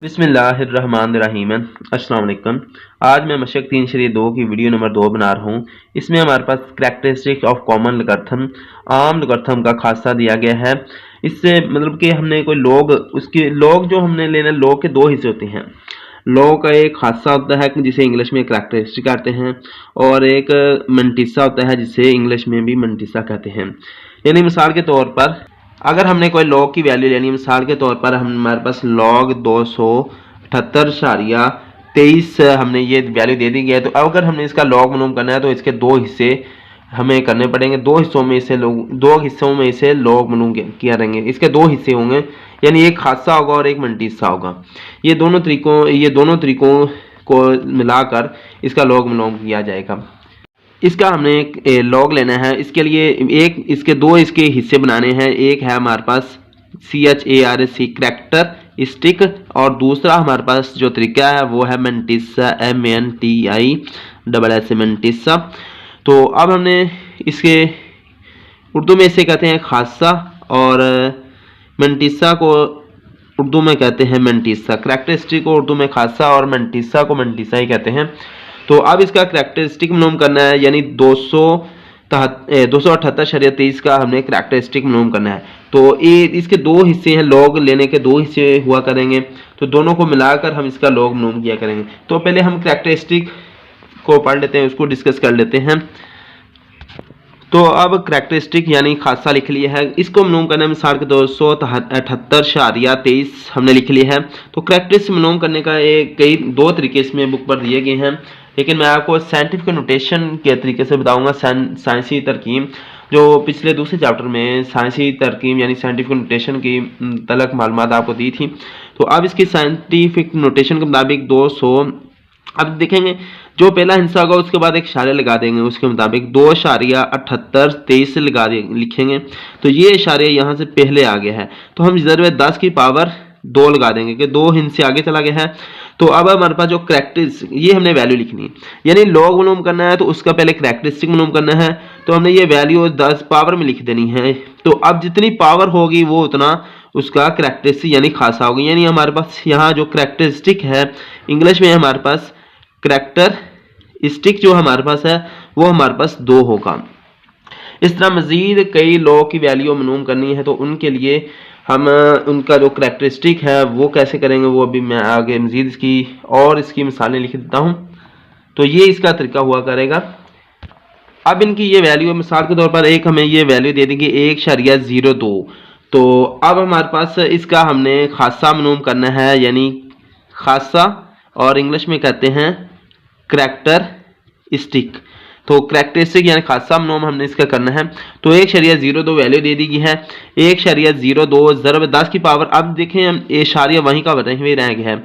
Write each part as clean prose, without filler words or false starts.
बिस्मिल्लाहिर्रहमानिर्रहीम। अस्सलाम वालेकुम। आज मैं मशक 3/2 की वीडियो नंबर 2 बना रहा हूँ। इसमें हमारे पास करैक्टरिस्टिक ऑफ कॉमन लोगैरिथम, आम लोगैरिथम का खासा दिया गया है। इससे मतलब कि हमने कोई लॉग, उसके लॉग जो हमने लेना, लॉग के दो हिस्से होते हैं। लॉग का एक खासा होता है जिसे इंग्लिश में करैक्टरिस्टिक कहते हैं, और एक मंटिसा होता है जिसे इंग्लिश में भी मंटिसा कहते हैं। यानी मिसाल के तौर पर अगर हमने कोई लॉग की वैल्यू लेनी है, मिसाल के तौर पर हमारे पास लॉग 278.23 हमने ये वैल्यू दे दी है। तो अगर हमने इसका लॉग मालूम करना है तो इसके दो हिस्से हमें करने पड़ेंगे। दो हिस्सों में इसे लॉग मालूम किया रहेंगे। इसके दो हिस्से होंगे, यानी एक खासा होगा और एक मंटिसा होगा। ये दोनों तरीकों को मिलाकर इसका लॉग मालूम किया जाएगा। इसका हमने एक लॉग लेना है। इसके लिए इसके दो हिस्से बनाने हैं। एक है हमारे पास CHARC करैक्टरिस्टिक, और दूसरा हमारे पास जो तरीका है वो है मंटिसा, MNTISS मंटिसा। तो अब हमने इसके उर्दू में इसे कहते हैं खासा, और मंटिसा को उर्दू में कहते हैं मंटिसा। करैक्टरिस्टिक को उर्दू में खासा और मंटिसा को मंटिसा ही कहते हैं। तो अब इसका करैक्टरिस्टिक मालूम करना है, यानी 278.23 का हमने करैक्टरिस्टिक मालूम करना है। तो ये इसके दो हिस्से हैं, लॉग लेने के दो हिस्से हुआ करेंगे, तो दोनों को मिलाकर हम इसका लॉग मालूम किया करेंगे। तो पहले हम करैक्टरिस्टिक को पढ़ लेते हैं, उसको डिस्कस कर लेते हैं। तो अब करैक्टरिस्टिक यानी खासा लिख लिया है, इसको मालूम करने में मिसाल के 278.23 हमने लिख लिया है। तो करैक्टरिस्टिक मालूम करने का दो तरीके इसमें बुक पर दिए गए हैं, लेकिन मैं आपको साइंटिफिक नोटेशन के तरीके से बताऊंगा। साइंसी तरकीब जो पिछले दूसरे चैप्टर में साइंसी तरकीब यानी साइंटिफिक नोटेशन की तलक मालूमात आपको दी थी। तो अब इसकी साइंटिफिक नोटेशन के मुताबिक 200, अब देखेंगे जो पहला हिस्सा होगा उसके बाद एक इशारे लगा देंगे, उसके मुताबिक 2.7823 लिखेंगे। तो ये इशारे यहाँ से पहले आ गया है, तो हम ज़रूर 10 की पावर 2 लगा देंगे कि 2 हिस्से आगे चला गया है। तो अब हमारे पास जो करैक्टरिस्टिक, ये हमने वैल्यू लिखनी है, यानी लॉग मालूम करना है तो उसका पहले करैक्टरिस्टिक मालूम करना है। तो हमने ये वैल्यू 10 पावर में लिख देनी है। तो अब जितनी पावर होगी वो उतना उसका करैक्टरिस्टिक यानी खासा होगी। यानी हमारे पास यहाँ जो करैक्टरिस्टिक है, इंग्लिश में हमारे पास करैक्टरिस्टिक जो हमारे पास है वो हमारे पास 2 होगा। इस तरह मज़ीद कई लॉग की वैल्यू मालूम करनी है, तो उनके लिए हम उनका जो करैक्टरिस्टिक है वो कैसे करेंगे, वो अभी मैं आगे मज़ीद इसकी मिसालें लिख देता हूँ। तो ये इसका तरीका हुआ करेगा। अब इनकी ये वैल्यू, मिसाल के तौर पर एक हमें ये वैल्यू दे देंगे 1.02। तो अब हमारे पास इसका हमने खासा मालूम करना है, यानी खासा, और इंग्लिश में कहते हैं करैक्टरिस्टिक। तो करैक्टरिस्टिक यानी खासा मालूम हमने इसका करना है। तो 1.02 वैल्यू दे दी गई है। 1.02 ज़रब 10 की पावर, अब देखें हम इशारिया वहीं का रह गया है,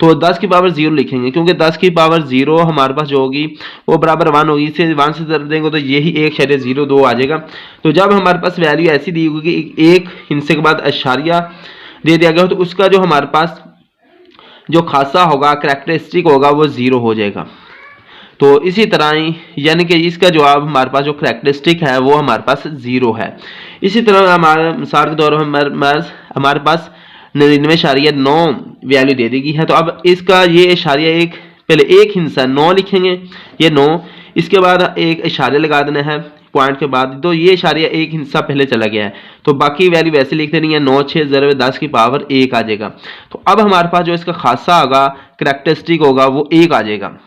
तो 10 की पावर 0 लिखेंगे, क्योंकि 10 की पावर 0 हमारे पास जो होगी वो बराबर 1 होगी। इसे 1 से ज़रब देंगे तो यही 1.02 आ जाएगा। तो जब हमारे पास वैल्यू ऐसी दी होगी कि एक हिस्से के बाद इशारिया दे दिया गया, तो उसका जो हमारे पास जो खासा होगा, करैक्टरिस्टिक होगा, वो 0 हो जाएगा। तो इसी तरह ही यानी कि इसका जवाब हमारे पास जो करैक्टरिस्टिक है वो हमारे पास 0 है। इसी तरह हमारे मिसाल के तौर पर हमारे पास 99.9 वैल्यू दे दी गई है। तो अब इसका ये इशारिया पहले एक हिस्सा 9 लिखेंगे, ये 9, इसके बाद एक इशारे लगा देना है पॉइंट के बाद। तो ये इशारिया एक हिस्सा पहले चला गया है, तो बाकी वैल्यू वैसे लिख देनी है। 9 6 ज़रब 10 की पावर 1 आ जाएगा। तो अब हमारे पास जो इसका खासा होगा, करैक्टरिस्टिक होगा, वो 1 आ जाएगा।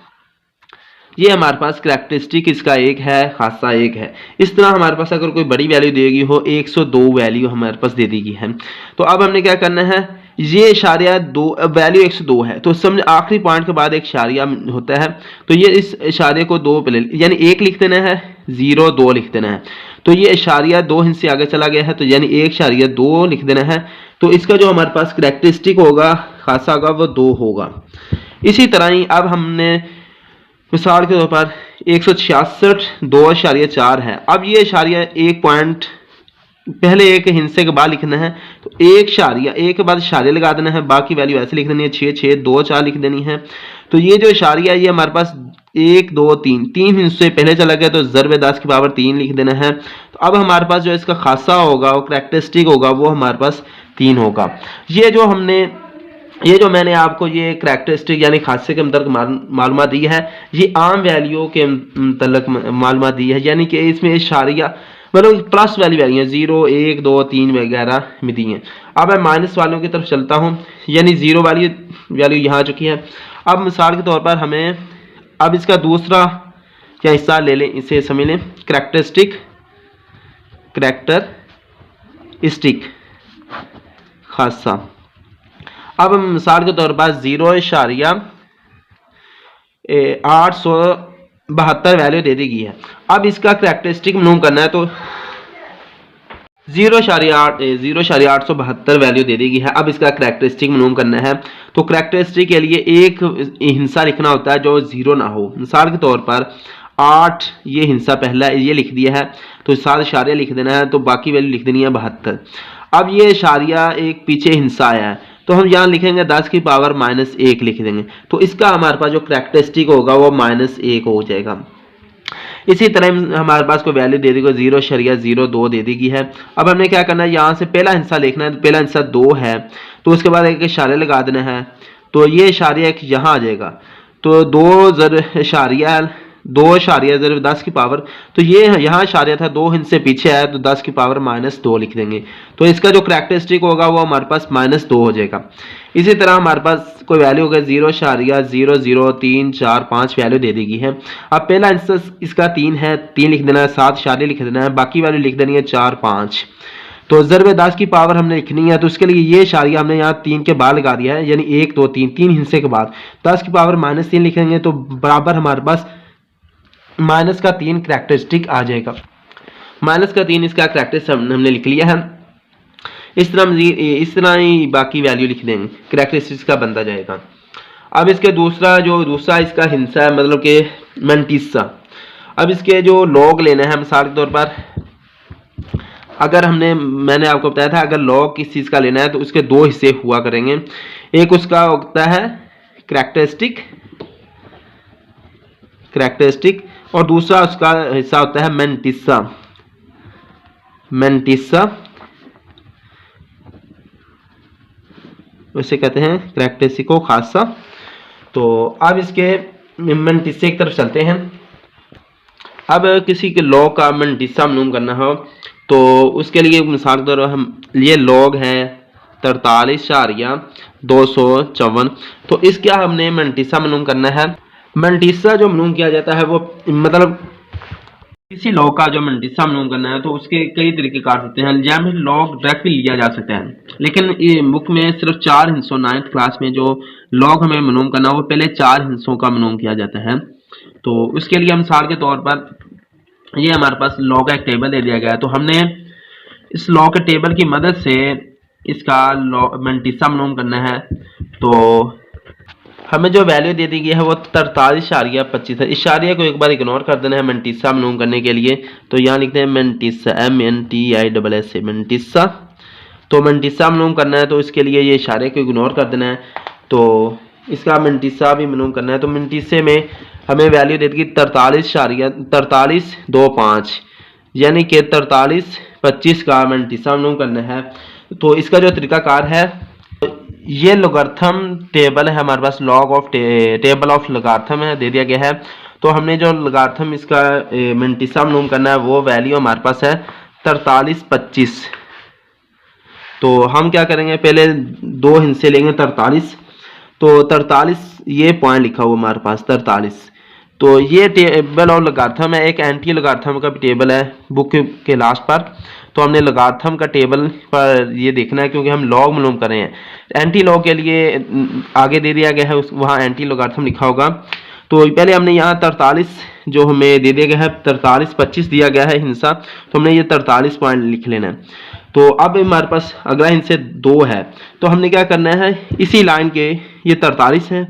ये हमारे पास करैक्टरिस्टिक इसका 1 है, खासा 1 है। इस तरह हमारे पास अगर कोई बड़ी वैल्यू देगी हो, 102 वैल्यू हमारे पास दे दी गई है। तो अब हमने क्या करना है, ये इशारिया वैल्यू 102 है, तो समझ आखिरी पॉइंट के बाद एक इशारिया होता है, तो ये इस इशारे को 2 पहले यानी 1 लिख देना है, 0 2 लिख देना है। तो ये इशारिया 2 हिस्से आगे चला गया है, तो यानी 1.2 लिख देना है। तो इसका जो हमारे पास करैक्टरिस्टिक होगा, खासा होगा, वो 2 होगा। इसी तरह ही अब हमने मिसाल के तौर पर 166.2.4 है। अब ये इशारिया एक पॉइंट पहले एक हिस्से के बाद लिखना है, तो एक के बाद इशारे लगा देना है, बाकी वैल्यू ऐसे लिख देनी है, 6 6 2 4 लिख देनी है। तो ये जो इशारिया ये हमारे पास 1 2 3 हिस्से पहले चला गया, तो ज़रब 10 की पावर 3 लिख देना है। तो अब हमारे पास जो इसका खासा होगा, वो करैक्टरिस्टिक होगा, वो हमारे पास 3 होगा। ये जो हमने ये जो मैंने आपको ये करैक्टरिस्टिक यानी खासे के मतलब मालूमात दी है, ये आम वैल्यू के मतलब मालूमात दी है, यानी कि इसमें इशारिया मतलब प्लस वाली वैल्यू है 0 1 2 3 वगैरह में दी हैं। अब मैं माइनस वालों की तरफ चलता हूँ, यानी जीरो वाली वैल्यू यहाँ आ चुकी है। अब मिसाल के तौर पर हमें अब इसका दूसरा क्या हिस्सा ले लें, इसे समझ लें करैक्टरिस्टिक खासा। अब हम मिसाल के तौर पर 0.872 वैल्यू दे दी गई है। अब इसका करैक्टरिस्टिक मालूम करना है तो 0.872 वैल्यू दे दी गई है। अब इसका करैक्टरिस्टिक मालूम करना है तो करैक्टरिस्टिक के लिए एक हिस्सा लिखना होता है जो जीरो ना हो। मिसाल के तौर पर 8 ये हिस्सा पहला ये लिख दिया है तो 7 इशारिया लिख देना है, तो बाकी वैल्यू लिख देनी है 72। अब ये इशारिया एक पीछे हिस्सा आया है तो हम यहाँ लिखेंगे 10 की पावर -1 लिख देंगे, तो इसका हमारे पास जो करैक्टरिस्टिक होगा वो -1 हो जाएगा। इसी तरह हमारे पास कोई वैल्यू दे दी गई 0.02 दे दी गई है। अब हमने क्या करना है, यहाँ से पहला हिस्सा लिखना है, तो पहला हिस्सा 2 है तो उसके बाद एक इशारे लगा देना है, तो ये इशारिया एक यहाँ आ जाएगा, तो 2.10 की पावर, तो ये यहाँ इशारिया था 2 हिस्से पीछे आया तो 10 की पावर -2 लिख देंगे, तो इसका जो करैक्टरिस्टिक होगा वो हमारे पास -2 हो जाएगा। इसी तरह हमारे पास कोई वैल्यू होगा 0.00345 वैल्यू दे देगी है। अब पहला हिस्सा इसका 3 है, 3 लिख देना है, 7 इशारे लिख देना है, बाकी वैल्यू लिख देनी है 4 5। तो ज़रब 10 की पावर हमने लिखनी है, तो उसके लिए ये इशारिया हमने यहाँ 3 के बाद लगा दिया है, यानी 1 2 3 3 हिस्से के बाद 10 की पावर -3 लिखेंगे तो बराबर हमारे पास -3 करैक्टरिस्टिक आ जाएगा। -3 इसका करैक्टरिस्टिक हमने लिख लिया है। इस तरह ही बाकी वैल्यू लिख देंगे, करैक्टरिस्टिक्स का बनता जाएगा। अब इसके दूसरा इसका हिस्सा है मतलब कि मैंटिसा। अब इसके जो लॉग लेना है, मिसाल के तौर पर अगर मैंने आपको बताया था अगर लॉग किस चीज़ का लेना है तो उसके 2 हिस्से हुआ करेंगे। एक उसका होता है करैक्टरिस्टिक और दूसरा उसका हिस्सा होता है मैंटिसा उसे कहते हैं करैक्टरिस्टिक खासा। तो अब इसके मैंटिसा की तरफ चलते हैं। अब किसी के लॉग का मैंटिसा मालूम करना हो तो उसके लिए मिसाल के तौर पर हम ये लॉग है 43.254, तो इसका हमने मैंटिसा मालूम करना है। मैंटिसा जो मालूम किया जाता है वो मतलब किसी लॉग का जो मैंटिसा मालूम करना है तो उसके कई तरीके कार सकते हैं, या फिर लॉग डायरेक्ट भी लिया जा सकता है, लेकिन ये बुक में सिर्फ 4 हिस्सों 9th क्लास में जो लॉग हमें मालूम करना है वो पहले 4 हिस्सों का मालूम किया जाता है। तो उसके लिए हम मिसाल के तौर पर ये हमारे पास लॉग का एक टेबल दे दिया गया है, तो हमने इस लॉग के टेबल की मदद से इसका मैंटिसा मालूम करना है। तो हमें जो वैल्यू दे दी गई है वो 43.25 है। इशारिया को एक बार इग्नोर कर देना है मैंटिसा मालूम करने के लिए, तो यहाँ लिखते हैं मैंटिसा MNTISSA मैंटिसा। तो मैंटिसा मालूम करना है तो इसके लिए ये इशारे को इग्नोर कर देना है, तो इसका मैंटिसा भी मालूम करना है। तो मैंटिसे में हमें वैल्यू दे दी 43.25 यानी कि 43.25 का मैंटिसा मालूम करना है। तो इसका जो तरीकाकार है, ये लोगारिथम टेबल है हमारे पास, टेबल ऑफ लोगारिथम है दे दिया गया है। तो हमने जो लोगारिथम इसका मैंटिसा मालूम करना है वो वैल्यू हमारे पास है 43.25। तो हम क्या करेंगे, पहले 2 हिस्से लेंगे 43, तो 43 ये पॉइंट लिखा हुआ हमारे पास 43। तो ये टेबल और लोगारिथम है, एक एंटी लोगारिथम का भी टेबल है बुक के लास्ट पर। तो हमने लोगारिथम का टेबल पर ये देखना है क्योंकि हम लॉग मालूम कर रहे हैं। एंटी लॉग के लिए आगे दे दिया गया है, वहाँ एंटी लोगारिथम लिखा होगा। तो पहले हमने यहाँ 43 जो हमें दे दिया गया है 43.25 दिया गया है हिस्सा, तो हमने ये 43 पॉइंट लिख लेना है। तो अब हमारे पास अगला हिस्से 2 है, तो हमने क्या करना है, इसी लाइन के ये 43 है,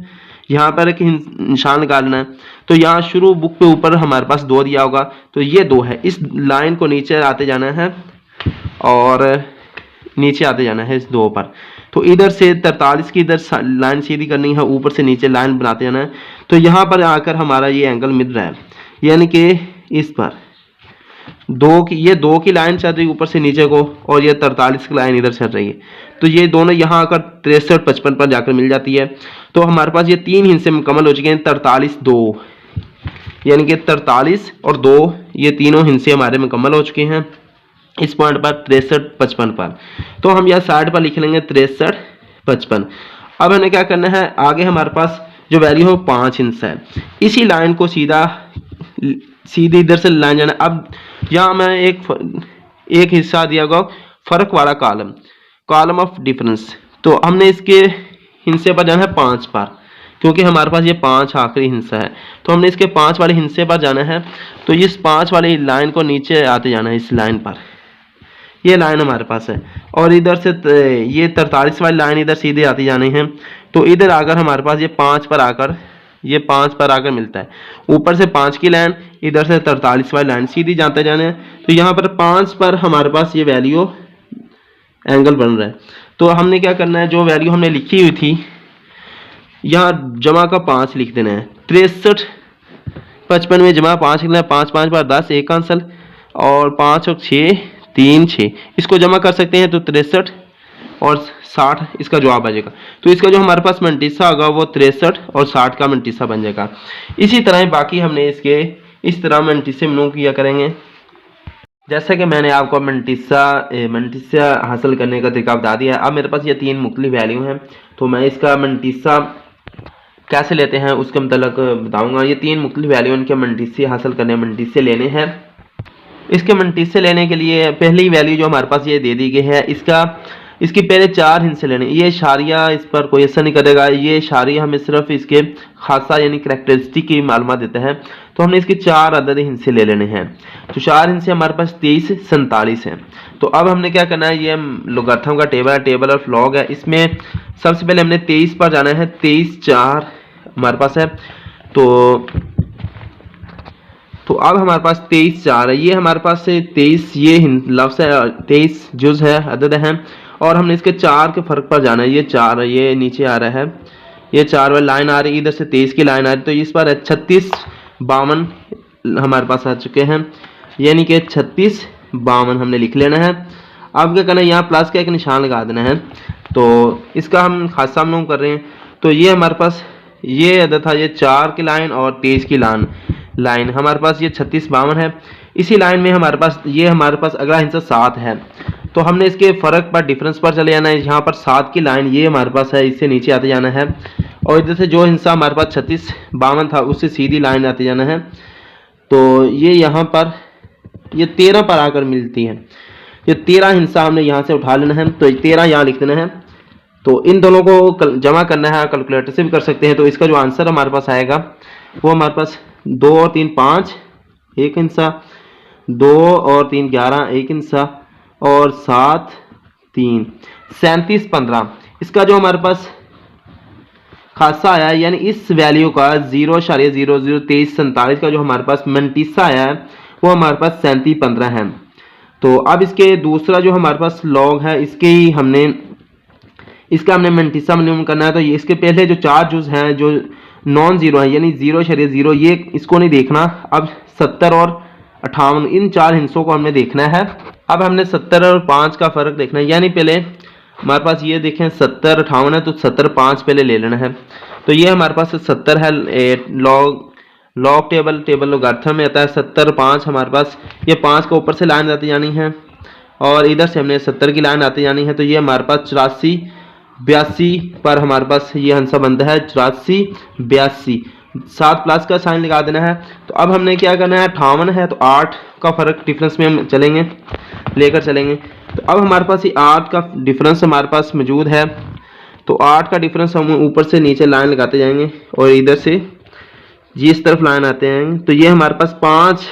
यहाँ पर एक निशान लगा लेना है। तो यहाँ शुरू बुक पे ऊपर हमारे पास 2 दिया होगा, तो ये 2 है, इस लाइन को नीचे आते जाना है और नीचे आते जाना है इस 2 पर। तो इधर से 43 की इधर लाइन सीधी करनी है, ऊपर से नीचे लाइन बनाते जाना है। तो यहाँ पर आकर हमारा ये एंगल मिल रहा है, यानी कि इस पर ये 2 की लाइन चल रही है ऊपर से नीचे को, और ये 43 की लाइन इधर चल रही है। तो ये दोनों यहाँ आकर 63 55 पर जाकर मिल जाती है। तो हमारे पास ये 3 हिस्से मुकम्मल हो चुके हैं, 43 2, यानी कि 43 और 2 ये तीनों हिस्से हमारे मुकम्मल हो चुके हैं इस पॉइंट पर 63 55 पर। तो हम यहाँ साइड पर लिख लेंगे 63 55। अब हमें क्या करना है, आगे हमारे पास जो वैल्यू है वो 5 हिस्सा है। इसी लाइन को सीधे इधर से लाइन जाना। अब यहाँ मैं एक हिस्सा दिया होगा फर्क वाला कॉलम ऑफ डिफरेंस। तो हमने इसके हिस्से पर जाना है 5 पर, क्योंकि हमारे पास ये 5 आखिरी हिस्सा है। तो हमने इसके 5 वाले हिस्से पर जाना है। तो इस 5 वाली लाइन को नीचे आते जाना है, इस लाइन पर, ये लाइन हमारे पास है। और इधर से ये 43 वाली लाइन इधर सीधे आती जानी है। तो इधर आकर हमारे पास ये 5 पर आकर मिलता है। ऊपर से 5 की लाइन, इधर से 43 वाली लाइन सीधी जाते जाने हैं। तो यहाँ पर 5 पर हमारे पास ये वैल्यू एंगल बन रहा है। तो हमने क्या करना है, जो वैल्यू हमने लिखी हुई थी यहाँ जमा का 5 लिख देना है। 63 55 में जमा 5 लिखना है। 5 5 बार 10 एक आंसर, और 5 और 6 3 6, इसको जमा कर सकते हैं तो 63 और 60 इसका जवाब आ जाएगा। तो इसका जो हमारे पास मंटिसा होगा वो 63 और 60 का मंटिसा बन जाएगा। इसी तरह बाकी हमने इसके इस तरह मंटिसे मनू किया करेंगे। जैसा कि मैंने आपको मंटिसा हासिल करने का तरीका बता दिया है। अब मेरे पास ये 3 मुख्तलिफ वैल्यू हैं, तो मैं इसका मंटिसा कैसे लेते हैं उसके मतलब बताऊंगा। ये 3 मुख्तलिफ वैल्यू, इनके मंटिसे हासिल करने, मंटिसे लेने हैं। इसके मंटिसे लेने के लिए पहली वैल्यू जो हमारे पास ये दे दी गई है, इसकी पहले 4 हिस्से लेने। ये इशारिया इस पर कोई असर नहीं करेगा। ये इशारिया हमें सिर्फ इसके खासा यानी करैक्टरिस्टिक की मालूमात देता है। तो हमने इसके 4 अदद हिस्से ले लेने हैं। तो 4 हिस्से हमारे पास 23 47 हैं। तो अब हमने क्या करना है, ये लोगारिथम का टेबल ऑफ लॉग है। इसमें सबसे पहले हमने 23 पर जाना है। 23 4 हमारे पास है। तो अब हमारे पास 23 4 है। ये हमारे पास से 23 ये लफ्ज़ है, 23 जुज़ है, अदद है। और हमने इसके 4 के फर्क पर जाना है। ये 4 ये नीचे आ रहा है, ये 4 वाली लाइन आ रही है, इधर से 23 की लाइन आ रही है। तो इस पर 36 52 हमारे पास आ चुके हैं, यानी कि 36 52 हमने लिख लेना है। अब क्या करना है, यहाँ प्लस का एक निशान लगा देना है। तो इसका हम खासा हम कर रहे हैं। तो ये हमारे पास ये अदद था, ये 4 की लाइन और 23 की लाइन हमारे पास ये 36 52 है। इसी लाइन में हमारे पास अगला हिस्सा 7 है। तो हमने इसके फ़र्क पर डिफरेंस पर चले जाना है। यहाँ पर 7 की लाइन ये हमारे पास है, इससे नीचे आते जाना है। और इधर से जो हिस्सा हमारे पास 36 52 था उससे सीधी लाइन आते जाना है। तो ये यहाँ पर ये 13 पर आकर मिलती है। ये 13 हिस्सा हमने यहाँ से उठा लेना है। तो 13 यहाँ लिख देना है। तो इन दोनों को जमा करना है, कैलकुलेटर से भी कर सकते हैं। तो इसका जो आंसर हमारे पास आएगा वो हमारे पास 2 और 3 5 एक हिस्सा, 2 और 3 11 एक हिस्सा, और 7 3 37 15। इसका जो हमारे पास खासा आया है, यानी इस वैल्यू का 0.0023 47 का जो हमारे पास मंटिसा आया है वो हमारे पास 37 15 है। तो अब इसके दूसरा जो हमारे पास लॉग है, इसका हमने मंटिसा मालूम करना है। तो ये इसके पहले जो 4 जुज़ हैं जो नॉन ज़ीरो है, यानी 0.0, ये इसको नहीं देखना। अब 70 और 58 इन 4 हिस्सों को हमने देखना है। अब हमने 70 और 5 का फ़र्क देखना है। यानी पहले हमारे पास ये देखें 70 58 है, तो 70 5 पहले ले लेना है। तो ये हमारे पास 70 है, लॉग टेबल लोगारिथम में आता है। 70 5 हमारे पास ये 5 का ऊपर से लाइन आती जानी है, और इधर से हमने 70 की लाइन आती जानी है। तो ये हमारे पास 84 82 पर हमारे पास ये आंसर बनता है 84 82। 7 प्लस का साइन लगा देना है। तो अब हमने क्या करना है, 58 है तो 8 का फ़र्क डिफरेंस में हम लेकर चलेंगे। तो अब हमारे पास ये 8 का डिफरेंस हमारे पास मौजूद है। तो 8 का डिफरेंस हम ऊपर से नीचे लाइन लगाते जाएंगे, और इधर से जी इस तरफ लाइन आते हैं। तो ये हमारे पास 5,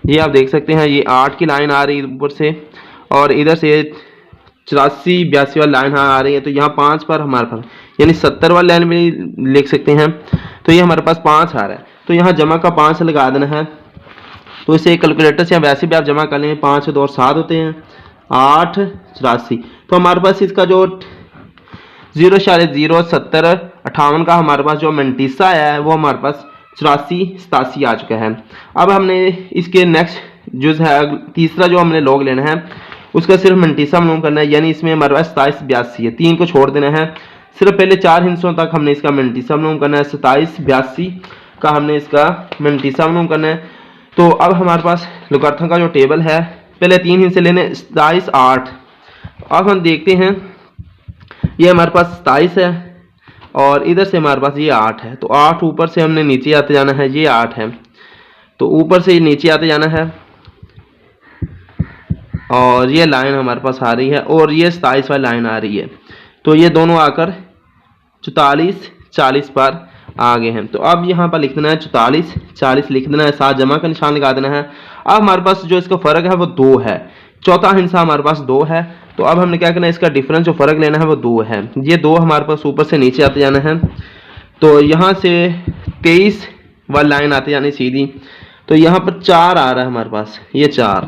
ये आप देख सकते हैं, ये 8 की लाइन आ रही है ऊपर से, और इधर से 84 82 वाली लाइन आ रही है। तो यहाँ 5 पर हमारे पास यानी 70 वाली लाइन भी लिख सकते हैं। तो ये हमारे पास 5 आ रहा है। तो यहाँ जमा का 5 लगा देना है। तो इसे कैलकुलेटर से वैसे भी आप जमा कर लेंगे, 5 2 और 7 होते हैं 8 84। तो हमारे पास इसका जो 0.070 58 का हमारे पास जो मंटिसा आया है वो हमारे पास 84 87 आ चुका है। अब हमने इसके नेक्स्ट जुज है, तीसरा जो हमने लॉग लेना है उसका सिर्फ मंटीसा मालूम करना है, यानी इसमें हमारे पास 27 82 है, 3 को छोड़ देना है। सिर्फ पहले 4 हिस्सों तक हमने इसका मंटीसा मालूम करना है, 27 82 का हमने इसका मंटीसा मालूम करना है। तो अब हमारे पास लोगारिथम का जो टेबल है, पहले 3 हिस्से लेने, 27 8। अब हम देखते हैं ये हमारे पास 27 है और इधर से हमारे पास ये 8 है, तो 8 ऊपर से हमने नीचे आते जाना है, ये 8 है तो ऊपर से नीचे आते जाना है और ये लाइन हमारे पास आ रही है और ये 27 वाली लाइन आ रही है, तो ये दोनों आकर 44 40 पर आ गए हैं। तो अब यहाँ पर लिख देना है 44 40 लिख देना है, साथ जमा का निशान लगा देना है। अब हमारे पास जो इसका फ़र्क है वो 2 है, चौथा हिस्सा हमारे पास 2 है, तो अब हमने क्या करना है, इसका डिफरेंस जो फ़र्क लेना है वो 2 है। ये 2 हमारे पास ऊपर से नीचे आते जाना है, तो यहाँ से 23 वाली लाइन आते जानी सीधी, तो यहाँ पर 4 आ रहा है हमारे पास, ये 4,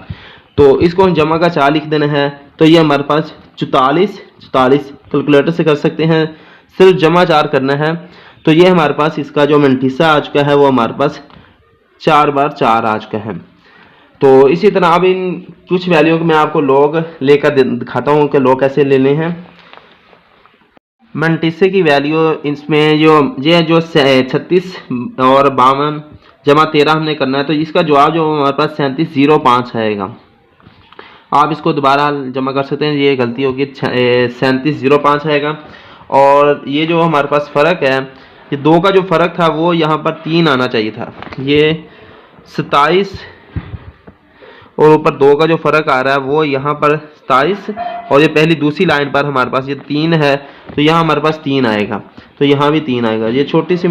तो इसको हम जमा का 4 लिख देना है। तो ये हमारे पास 44 44 कैलकुलेटर से कर सकते हैं, सिर्फ जमा 4 करना है। तो ये हमारे पास इसका जो मंटीसा आ चुका है वो हमारे पास 4 बार 4 आ चुका है। तो इसी तरह अब इन कुछ वैल्यू को मैं आपको लॉग लेकर दिखाता हूँ कि लॉग कैसे लेने हैं। मंटीसे की वैल्यू इसमें जो 36 और 52 जमा 13 हमने करना है, तो इसका जवाब जो हमारे पास 3705 आएगा। आप इसको दोबारा जमा कर सकते हैं, ये गलती होगी, 3705 आएगा। और ये जो हमारे पास फ़र्क है, ये 2 का जो फ़र्क था वो यहाँ पर 3 आना चाहिए था, ये 27 और ऊपर 2 का जो फ़र्क आ रहा है वो यहाँ पर 27 और ये पहली दूसरी लाइन पर हमारे पास ये 3 है, तो यहाँ हमारे पास 3 आएगा, तो यहाँ भी 3 आएगा। ये छोटी सी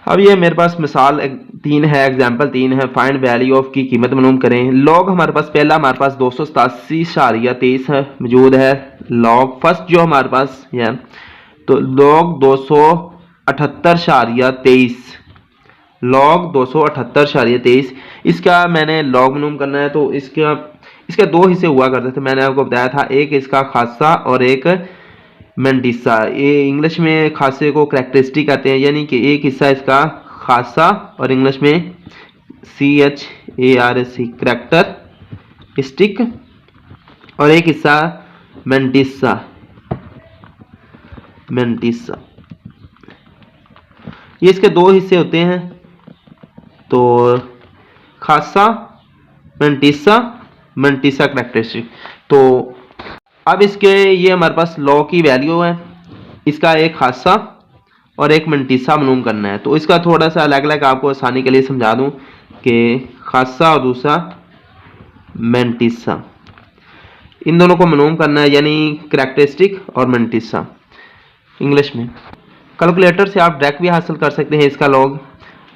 अब ये मेरे पास मिसाल 3 है, एग्जाम्पल 3 है। फाइंड वैल्यू ऑफ की कीमत मालूम करें। लॉग हमारे पास पहला हमारे पास 287.23 है मौजूद है लॉग फर्स्ट जो हमारे पास है, तो लॉग 278.23 लॉग 278.23 इसका मैंने लॉग मालूम करना है। तो इसका 2 हिस्से हुआ करते थे, मैंने आपको बताया था, एक इसका खासा और एक मंटीसा। ये इंग्लिश में खासे को करैक्टरिस्टिक कहते हैं, यानी कि एक हिस्सा इसका खासा और इंग्लिश में CHARS करैक्टरिस्टिक और एक हिस्सा मंटीसा। ये इसके 2 हिस्से होते हैं, तो खासा मंटीसा करैक्टरिस्टिक। तो अब इसके ये हमारे पास लॉ की वैल्यू है, इसका एक खासा और एक मंटीसा मालूम करना है। तो इसका थोड़ा सा अलग अलग आपको आसानी के लिए समझा दूं कि खासा और दूसरा मंटीसा, इन दोनों को मालूम करना है, यानी करैक्टरिस्टिक और मंटीसा। इंग्लिश में कैलकुलेटर से आप डायरेक्ट भी हासिल कर सकते हैं इसका लॉग।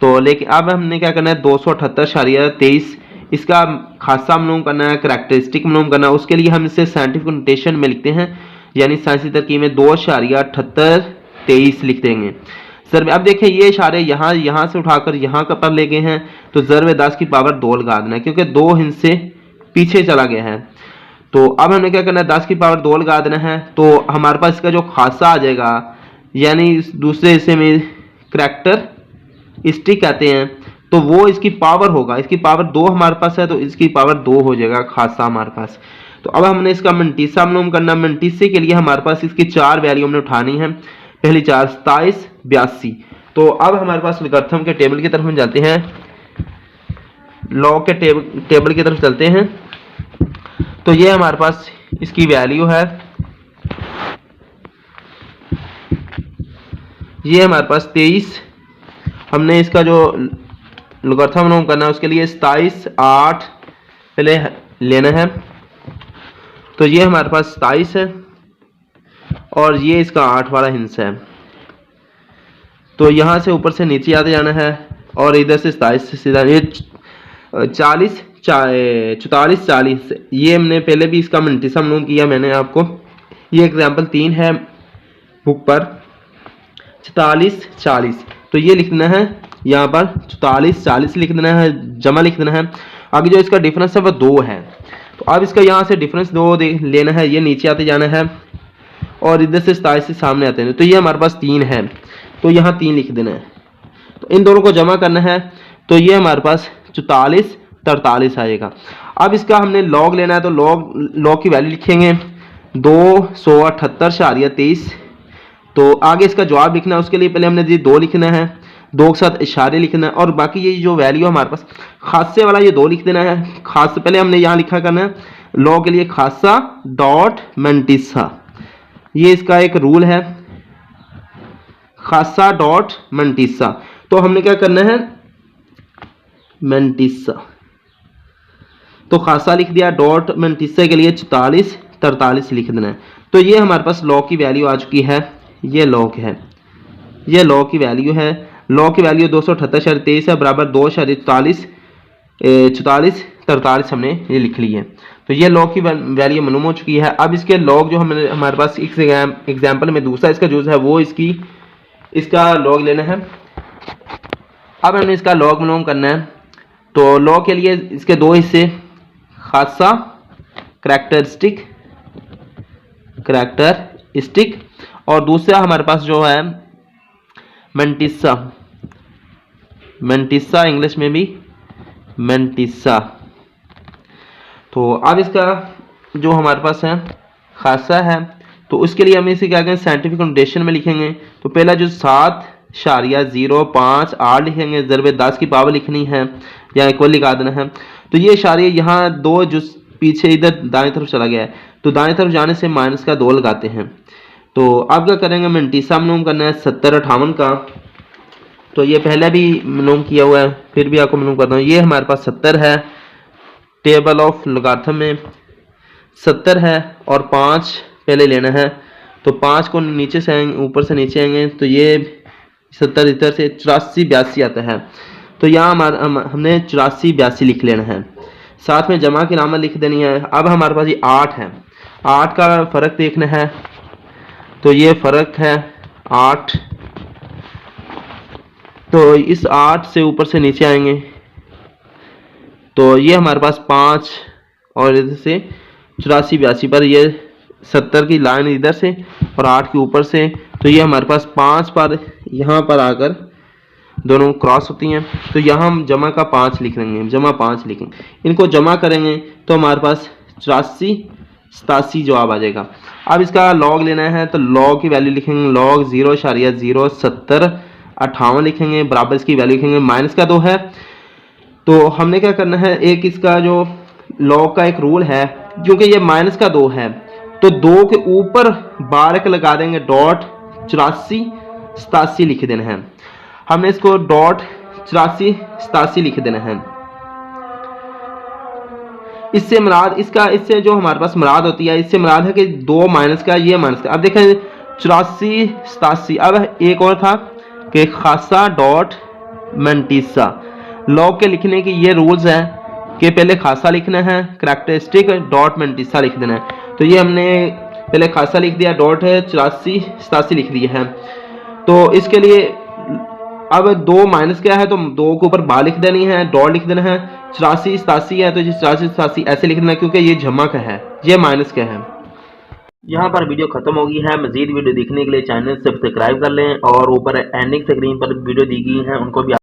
तो लेकिन अब हमने क्या करना है, 278.23 इसका खासा मालूम करना है, करैक्टरिस्टिक मालूम करना है। उसके लिए हम इसे साइंटिफिक नोटेशन में लिखते हैं, यानी साइंसी तरकीब में 2.7823 लिख देंगे। सर अब देखें ये इशारे यहाँ से उठाकर यहाँ पर ले गए हैं, तो ज़रब 10 की पावर 2 लगा देना है, क्योंकि 2 हिस्से पीछे चला गया है। तो अब हमने क्या करना है, 10 की पावर 2 लगा देना है, तो हमारे पास इसका जो खासा आ जाएगा, यानी दूसरे हिस्से में करैक्टरिस्टिक कहते हैं, तो वो इसकी पावर होगा, इसकी पावर 2 हमारे पास है, तो इसकी पावर 2 हो जाएगा खासा हमारे पास। तो अब हमने इसका मंटीसा मालूम करना। मंटीसे के लिए हमारे पास इसकी 4 वैल्यू हमने उठानी है। पहली 4 27 82। तो अब हमारे पास लोगारिथम के टेबल की तरफ हम जाते हैं, लॉग के टेबल की तरफ चलते हैं। तो ये हमारे पास इसकी वैल्यू है, ये हमारे पास 23। हमने इसका जो लोगारिथम मालूम करना है उसके लिए 27 8 पहले लेना है, तो ये हमारे पास 27 है और ये इसका 8 वाला हिस्सा है। तो यहाँ से ऊपर से नीचे आते जाना है और इधर से 27 से सीधा ये 44 40, ये हमने पहले भी इसका मंटीसा मालूम किया मैंने आपको। ये एग्जाम्पल 3 है बुक पर, 44 40, तो ये लिखना है यहाँ पर 44 40 लिख देना है, जमा लिख देना है। आगे जो इसका डिफरेंस है वो 2 है, तो अब इसका यहाँ से डिफरेंस 2 लेना है, ये नीचे आते जाना है और इधर से 27 से सामने आते हैं, तो ये हमारे पास 3 है, तो यहाँ 3 लिख देना है। तो इन दोनों को जमा करना है, तो ये हमारे पास 44 43 आएगा। अब इसका हमने लॉग लेना है, तो लॉग की वैल्यू लिखेंगे 278.23। तो आगे इसका जवाब लिखना है, उसके लिए पहले हमने जी 2 लिखना है, 2 के साथ इशारे लिखना है, और बाकी ये जो वैल्यू हमारे पास खासे वाला ये 2 लिख देना है। खास पहले हमने यहाँ लिखा करना है लॉग के लिए खासा डॉट मेंटिसा, ये इसका एक रूल है, खासा डॉट मेंटिसा। तो हमने क्या करना है मेंटिसा, तो खासा लिख दिया, डॉट मेंटिसा के लिए 44-43 लिख देना है। तो ये हमारे पास लॉग की वैल्यू आ चुकी है, ये लॉग है, ये लॉग की वैल्यू है। लॉग की वैल्यू 278.23 है बराबर 2.44 हमने ये लिख ली है। तो ये लॉग की वैल्यू मालूम हो चुकी है। अब इसके लॉग जो हमारे पास एग्जाम्पल में दूसरा इसका जो है वो इसका लॉग लेना है। अब हमने इसका लॉग मालूम करना है। तो लॉग के लिए इसके 2 हिस्से, खासा करैक्टरिस्टिक और दूसरा हमारे पास जो है मेंटिसा, इंग्लिश में भी मेंटिसा। तो अब इसका जो हमारे पास है खासा है, तो उसके लिए हम इसे क्या करेंगे साइंटिफिक नोटेशन में लिखेंगे। तो पहला जो 7.058 लिखेंगे, ज़रबे 10 की पावर लिखनी है या इक्वल लगा देना है। तो ये इशारे यहाँ 2 जो पीछे इधर दाएं तरफ चला गया है, तो दाएं तरफ जाने से माइनस का 2 लगाते हैं। तो अब क्या करेंगे मेंटिसा मालूम करना है 70-58 का। तो ये पहले भी मालूम किया हुआ है, फिर भी आपको मालूम करता हूँ। ये हमारे पास 70 है, टेबल ऑफ लोगारिथम में 70 है और 5 पहले लेना है। तो 5 को नीचे से आएंगे, ऊपर से नीचे आएंगे, तो ये 70 इधर से 84-82 आता है। तो यहाँ हमने 84-82 लिख लेना है, साथ में जमा की नामत लिख देनी है। अब हमारे पास ये 8 है, 8 का फ़र्क देखना है। तो ये फ़र्क है 8, तो इस 8 से ऊपर से नीचे आएंगे, तो ये हमारे पास 5 और इधर से 84-82 पर ये 70 की लाइन इधर से और 8 के ऊपर से, तो ये हमारे पास 5 पर यहाँ पर आकर दोनों क्रॉस होती हैं। तो यहाँ हम जमा का 5 लिख देंगे, जमा 5 लिखेंगे, इनको जमा करेंगे तो हमारे पास 84-87 जवाब आ जाएगा। अब इसका लॉग लेना है, तो लॉग की वैल्यू लिखेंगे लॉग 0.07058 लिखेंगे, बराबर इसकी वैल्यू लिखेंगे, माइनस का 2 है। तो हमने क्या करना है, एक इसका जो लॉग का एक रूल है, क्योंकि ये माइनस का 2 है तो 2 के ऊपर बारक लगा देंगे, डॉट 84-87 लिख देना है। हमने इसको डॉट 84-87 लिख देना है। इससे मुराद इससे जो हमारे पास मुराद होती है, इससे मुराद है कि 2 माइनस का, ये माइनस का। अब देखें 84-87। अब एक और था कि खासा डॉट मेंटिसा। लॉग के लिखने की ये रूल्स हैं कि पहले खासा लिखना है, करैक्टरिस्टिक डॉट मेंटिसा लिख देना है। तो ये हमने पहले खासा लिख दिया, डॉट है 84-87 लिख दिया है। तो इसके लिए अब 2 माइनस क्या है, तो 2 के ऊपर बा लिख देनी है, डॉट लिख देना है। 84-87 है तो 84-87 ऐसे लिख देना, क्योंकि ये जमा का है, ये माइनस का है। यहाँ पर वीडियो खत्म होगी है। मजीद वीडियो देखने के लिए चैनल सब्सक्राइब कर लें और ऊपर एंडिंग स्क्रीन पर वीडियो दी गई है उनको भी